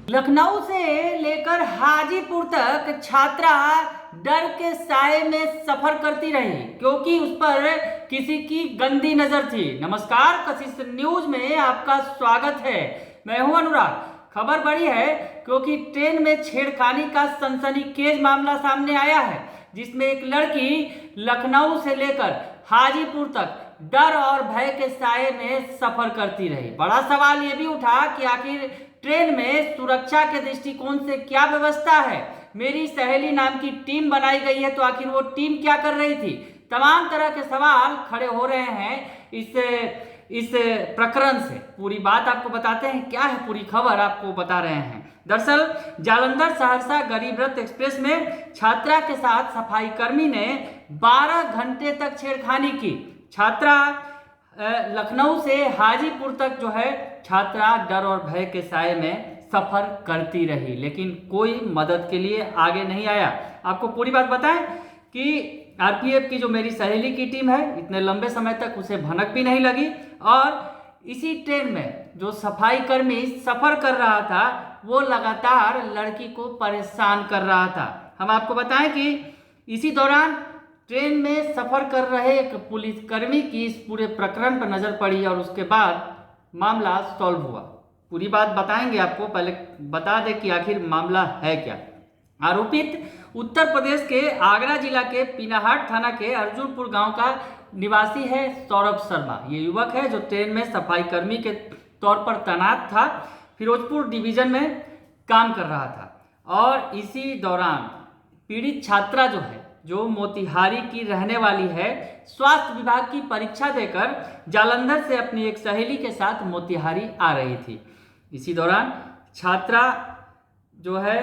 लखनऊ से लेकर हाजीपुर तक छात्रा डर के साए में सफर करती रही क्योंकि उस पर किसी की गंदी नजर थी। नमस्कार, कशिश न्यूज में आपका स्वागत है। मैं हूं अनुराग। खबर बड़ी है क्योंकि ट्रेन में छेड़खानी का सनसनीखेज मामला सामने आया है, जिसमें एक लड़की लखनऊ से लेकर हाजीपुर तक डर और भय के साए में सफर करती रही। बड़ा सवाल यह भी उठा कि आखिर ट्रेन में सुरक्षा के दृष्टिकोण से क्या व्यवस्था है। मेरी सहेली नाम की टीम बनाई गई है, तो आखिर वो टीम क्या कर रही थी। तमाम तरह के सवाल खड़े हो रहे हैं इस प्रकरण से। पूरी बात आपको बताते हैं, क्या है पूरी खबर आपको बता रहे हैं। दरअसल जालंधर सहरसा गरीब रथ एक्सप्रेस में छात्रा के साथ सफाई कर्मी ने 12 घंटे तक छेड़खानी की। छात्रा लखनऊ से हाजीपुर तक जो है छात्रा डर और भय के साए में सफर करती रही, लेकिन कोई मदद के लिए आगे नहीं आया। आपको पूरी बात बताएं कि आरपीएफ की जो मेरी सहेली की टीम है, इतने लंबे समय तक उसे भनक भी नहीं लगी और इसी ट्रेन में जो सफाई कर्मी सफर कर रहा था वो लगातार लड़की को परेशान कर रहा था। हम आपको बताएं कि इसी दौरान ट्रेन में सफर कर रहे एक पुलिसकर्मी की इस पूरे प्रकरण पर नजर पड़ी और उसके बाद मामला सॉल्व हुआ। पूरी बात बताएंगे आपको, पहले बता दें कि आखिर मामला है क्या। आरोपित उत्तर प्रदेश के आगरा जिला के पीनाहाट थाना के अर्जुनपुर गांव का निवासी है सौरभ शर्मा। ये युवक है जो ट्रेन में सफाई कर्मी के तौर पर तैनात था, फिरोजपुर डिवीजन में काम कर रहा था। और इसी दौरान पीड़ित छात्रा जो मोतिहारी की रहने वाली है, स्वास्थ्य विभाग की परीक्षा देकर जालंधर से अपनी एक सहेली के साथ मोतिहारी आ रही थी। इसी दौरान छात्रा जो है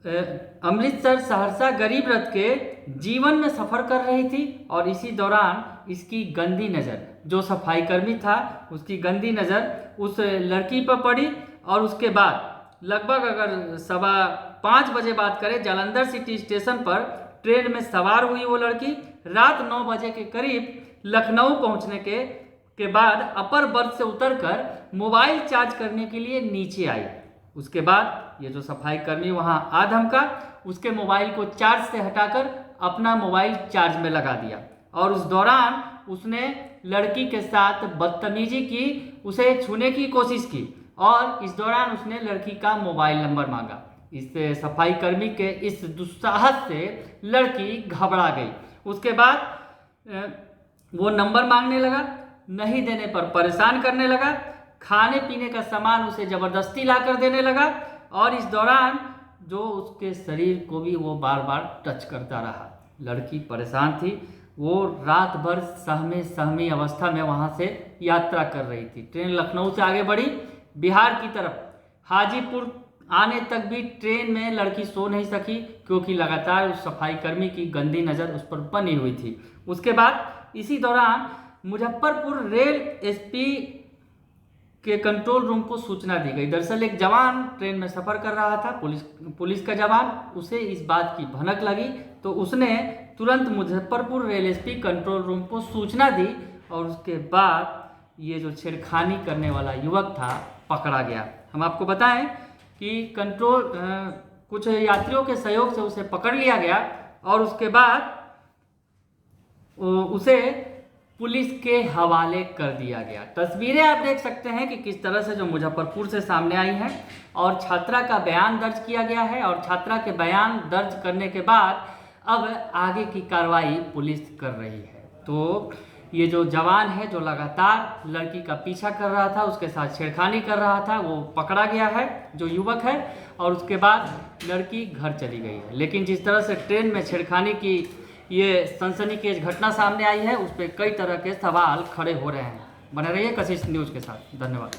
अमृतसर सहरसा गरीब रथ के जीवन में सफर कर रही थी और इसी दौरान इसकी गंदी नज़र, जो सफाई कर्मी था उसकी गंदी नज़र उस लड़की पर पड़ी। और उसके बाद लगभग अगर 5:15 बजे बात करें, जालंधर सिटी स्टेशन पर ट्रेन में सवार हुई वो लड़की रात 9 बजे के करीब लखनऊ पहुंचने के बाद अपर बर्थ से उतरकर मोबाइल चार्ज करने के लिए नीचे आई। उसके बाद ये जो सफाई कर्मी वहां आ धमका, उसके मोबाइल को चार्ज से हटाकर अपना मोबाइल चार्ज में लगा दिया और उस दौरान उसने लड़की के साथ बदतमीजी की, उसे छूने की कोशिश की और इस दौरान उसने लड़की का मोबाइल नंबर मांगा। इस सफाई कर्मी के इस दुस्साहस से लड़की घबरा गई। उसके बाद वो नंबर मांगने लगा, नहीं देने पर परेशान करने लगा, खाने पीने का सामान उसे ज़बरदस्ती ला कर देने लगा और इस दौरान जो उसके शरीर को भी वो बार बार टच करता रहा। लड़की परेशान थी, वो रात भर सहमी अवस्था में वहाँ से यात्रा कर रही थी। ट्रेन लखनऊ से आगे बढ़ी बिहार की तरफ। हाजीपुर आने तक भी ट्रेन में लड़की सो नहीं सकी क्योंकि लगातार उस सफाई कर्मी की गंदी नज़र उस पर बनी हुई थी। उसके बाद इसी दौरान मुजफ्फरपुर रेल एसपी के कंट्रोल रूम को सूचना दी गई। दरअसल एक जवान ट्रेन में सफ़र कर रहा था, पुलिस का जवान, उसे इस बात की भनक लगी तो उसने तुरंत Muzaffarpur rail SP control room को सूचना दी और उसके बाद ये जो छेड़खानी करने वाला युवक था पकड़ा गया। हम आपको बताएं कि कुछ यात्रियों के सहयोग से उसे पकड़ लिया गया और उसके बाद उसे पुलिस के हवाले कर दिया गया। तस्वीरें आप देख सकते हैं कि किस तरह से जो मुजफ्फरपुर से सामने आई हैं और छात्रा का बयान दर्ज किया गया है और छात्रा के बयान दर्ज करने के बाद अब आगे की कार्रवाई पुलिस कर रही है। तो ये जो जवान है जो लगातार लड़की का पीछा कर रहा था, उसके साथ छेड़खानी कर रहा था, वो पकड़ा गया है जो युवक है और उसके बाद लड़की घर चली गई है। लेकिन जिस तरह से ट्रेन में छेड़खानी की ये सनसनीखेज घटना सामने आई है, उस पर कई तरह के सवाल खड़े हो रहे हैं। बने रहिए कशिश न्यूज़ के साथ। धन्यवाद।